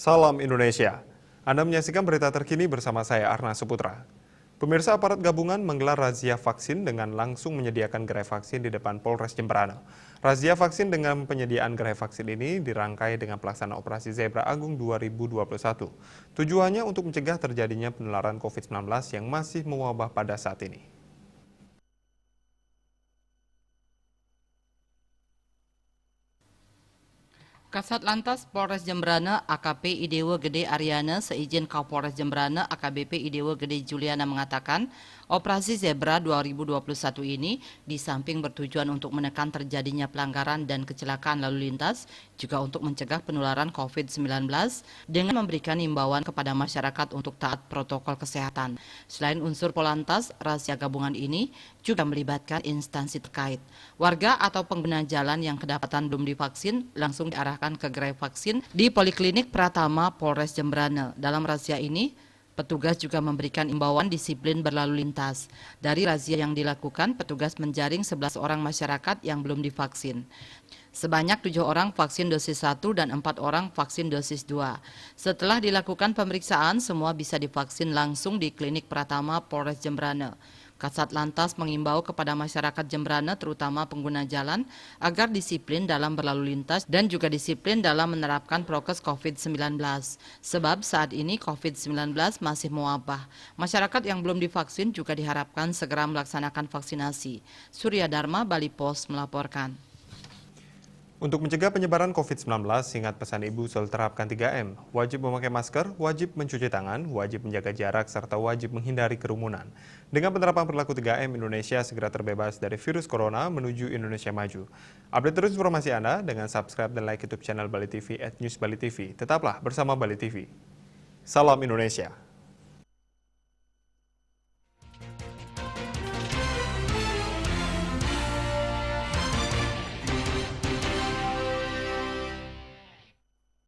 Salam Indonesia. Anda menyaksikan berita terkini bersama saya Arna Seputra. Pemirsa, aparat gabungan menggelar razia vaksin dengan langsung menyediakan gerai vaksin di depan Polres Jemberana. Razia vaksin dengan penyediaan gerai vaksin ini dirangkai dengan pelaksanaan Operasi Zebra Agung 2021. Tujuannya untuk mencegah terjadinya penularan COVID-19 yang masih mewabah pada saat ini. Kasat Lantas Polres Jemberana AKP Idewo Gede Aryana seizin Kapolres Jemberana AKBP Idewo Gede Juliana mengatakan Operasi Zebra 2021 ini di samping bertujuan untuk menekan terjadinya pelanggaran dan kecelakaan lalu lintas juga untuk mencegah penularan COVID-19 dengan memberikan imbauan kepada masyarakat untuk taat protokol kesehatan. Selain unsur Polantas, razia gabungan ini juga melibatkan instansi terkait. Warga atau pengguna jalan yang kedapatan belum divaksin langsung diarahkan ke gerai vaksin di Poliklinik Pratama Polres Jemberana. Dalam razia ini, petugas juga memberikan imbauan disiplin berlalu lintas. Dari razia yang dilakukan, petugas menjaring 11 orang masyarakat yang belum divaksin. Sebanyak 7 orang vaksin dosis 1 dan 4 orang vaksin dosis 2. Setelah dilakukan pemeriksaan, semua bisa divaksin langsung di Klinik Pratama Polres Jemberana. Kasat Lantas mengimbau kepada masyarakat Jemberana terutama pengguna jalan agar disiplin dalam berlalu lintas dan juga disiplin dalam menerapkan prokes COVID-19. Sebab saat ini COVID-19 masih mewabah. Masyarakat yang belum divaksin juga diharapkan segera melaksanakan vaksinasi. Surya Dharma, Bali Post melaporkan. Untuk mencegah penyebaran COVID-19, ingat pesan Ibu soal terapkan 3M. Wajib memakai masker, wajib mencuci tangan, wajib menjaga jarak, serta wajib menghindari kerumunan. Dengan penerapan perilaku 3M, Indonesia segera terbebas dari virus corona menuju Indonesia maju. Update terus informasi Anda dengan subscribe dan like YouTube channel Bali TV @newsbalitv. Tetaplah bersama Bali TV. Salam Indonesia.